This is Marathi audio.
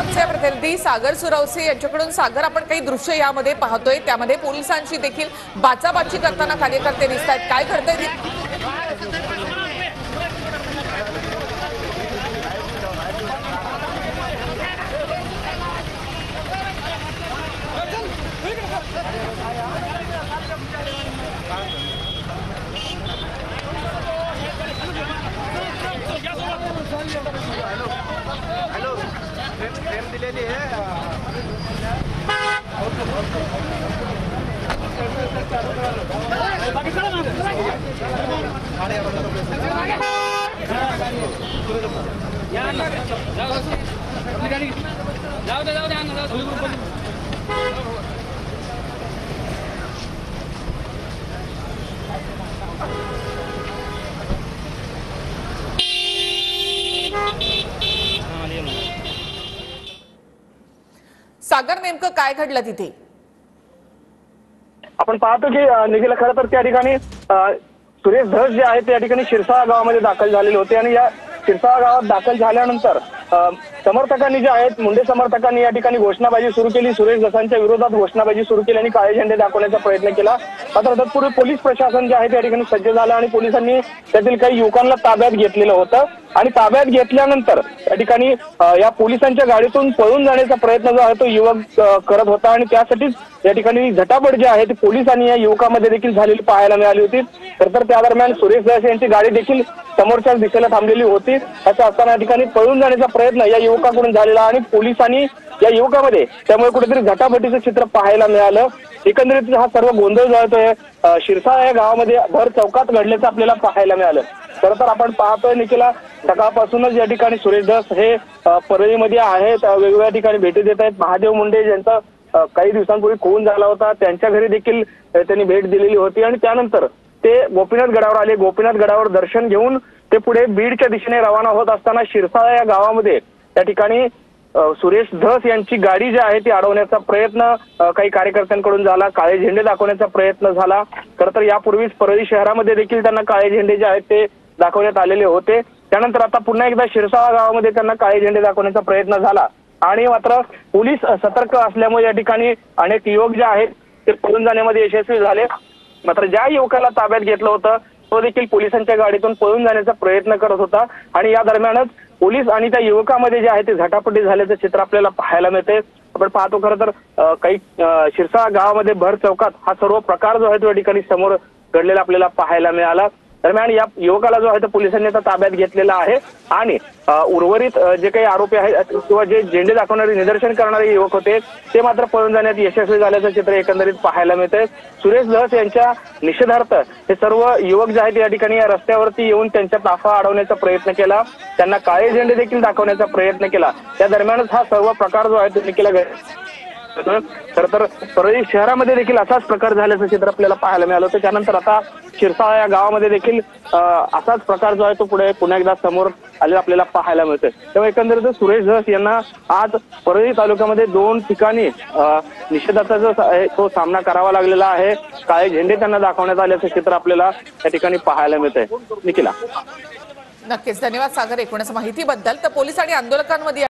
आमचे प्रतिनिधी सागर सुरवसे यांच्याकडून। सागर, आपण काही दृश्य यामध्ये पाहतोय, त्यामध्ये पोलिसांची देखील बाचाबाची करताना कार्यकर्ते दिसत आहेत, काय करतायत? दिलेली आहे सागर, नेमकं काय घडलं तिथे? आपण पाहतो की निखिल, खरं तर त्या ठिकाणी सुरेश धस जे आहेत त्या ठिकाणी शिरसाळा गावामध्ये दाखल झालेले होते आणि या शिरसाळा गावात दाखल झाल्यानंतर समर्थकांनी जे आहेत, मुंडे समर्थकांनी या ठिकाणी घोषणाबाजी सुरू केली, सुरेश धसांच्या विरोधात घोषणाबाजी सुरू केली आणि काळे झेंडे दाखवण्याचा प्रयत्न केला। मात्र तत्पूर्वी पोलीस प्रशासन जे आहे त्या ठिकाणी सज्ज झालं आणि पोलिसांनी त्यातील काही युवकांना ताब्यात घेतलेलं होतं आणि ताब्यात घेतल्यानंतर त्या ठिकाणी या पोलिसांच्या गाडीतून पळून जाण्याचा प्रयत्न जो आहे तो युवक करत होता आणि त्यासाठीच या ठिकाणी झटापट जी आहे ती पोलिसांनी या युवकामध्ये देखील झालेली पाहायला मिळाली होती। तर त्या दरम्यान सुरेश धस यांची गाडी देखील समोरच्याच दिशेला थांबलेली होती। असं असताना या ठिकाणी पळून जाण्याचा प्रयत्न या युवकाकडून झालेला आणि पोलिसांनी या युवकामध्ये त्यामुळे कुठेतरी झटापटीचं चित्र पाहायला मिळालं। एकंदरीत हा सर्व गोंधळ जो आहे तो शिरसाळा या गावामध्ये भर चौकात घडल्याचं आपल्याला पाहायला मिळालं। खरं तर आपण पाहतोय निखिला, सकाळपासूनच या ठिकाणी सुरेश धस हे परळीमध्ये आहेत, वेगवेगळ्या ठिकाणी भेटी देत आहेत। महादेव मुंडे ज्यांचा काही दिवसांपूर्वी खून झाला होता त्यांच्या घरी देखील त्यांनी भेट दिलेली होती आणि त्यानंतर ते गोपीनाथ गडावर आले। गोपीनाथ गडावर दर्शन घेऊन ते पुढे बीडच्या दिशेने रवाना होत असताना शिरसाळा या गावामध्ये त्या ठिकाणी सुरेश धस यांची गाडी जी आहे ती अडवण्याचा प्रयत्न काही कार्यकर्त्यांकडून झाला, काळे झेंडे दाखवण्याचा प्रयत्न झाला। खरं तर यापूर्वीच परळी शहरामध्ये देखील त्यांना काळे झेंडे जे आहेत ते दाखवण्यात आलेले होते। त्यानंतर आता पुन्हा एकदा शिरसाळा गावामध्ये त्यांना काळे झेंडे दाखवण्याचा प्रयत्न झाला आणि मात्र पोलीस सतर्क असल्यामुळे या ठिकाणी अनेक युवक जे आहेत ते पळून जाण्यामध्ये यशस्वी झाले। मात्र ज्या युवकाला ताब्यात घेतलं होतं तो देखील पोलिसांच्या गाडीतून पळून जाण्याचा प्रयत्न करत होता आणि या दरम्यानच पोलीस आणि त्या युवकामध्ये जे आहे ते झटापटी झाल्याचं चित्र आपल्याला पाहायला मिळते। आपण पाहतो खरं तर काही शिरसाळा गावामध्ये भर चौकात हा सर्व प्रकार जो आहे तो या ठिकाणी समोर घडलेला आपल्याला पाहायला मिळाला। दरम्यान या युवकाला जो आहे तो पोलिसांनी आता ताब्यात घेतलेला आहे आणि उर्वरित जे काही आरोपी आहेत किंवा जे झेंडे दाखवणारे निदर्शन करणारे युवक होते ते मात्र पळून जाण्यात यशस्वी झाल्याचं चित्र एकंदरीत पाहायला मिळतंय। सुरेश धस यांच्या निषेधार्थ हे सर्व युवक जे आहेत या ठिकाणी या रस्त्यावरती येऊन त्यांचा ताफा अडवण्याचा प्रयत्न केला, त्यांना काळे झेंडे देखील दाखवण्याचा प्रयत्न केला। त्या दरम्यानच हा सर्व प्रकार जो आहे तो केला गेला। खरं तर परळी शहरामध्ये देखील असाच प्रकार झाल्याचं चित्र आपल्याला पाहायला मिळालं होतं। त्यानंतर आता शिरसाळा या गावामध्ये देखील असाच प्रकार जो आहे तो पुन्हा एकदा समोर आलेला आपल्याला पाहायला मिळतोय। तेव्हा एकंदरीत सुरेश धस यांना आज परळी तालुक्यामध्ये 2 ठिकाणी निषेधाचा जो तो सामना करावा लागलेला आहे। काळे झेंडे त्यांना दाखवण्यात आल्याचं चित्र आपल्याला या ठिकाणी पाहायला मिळतंय। निखिला, नक्कीच धन्यवाद सागर एकूणच माहितीबद्दल। तर पोलीस आणि आंदोलकांमध्ये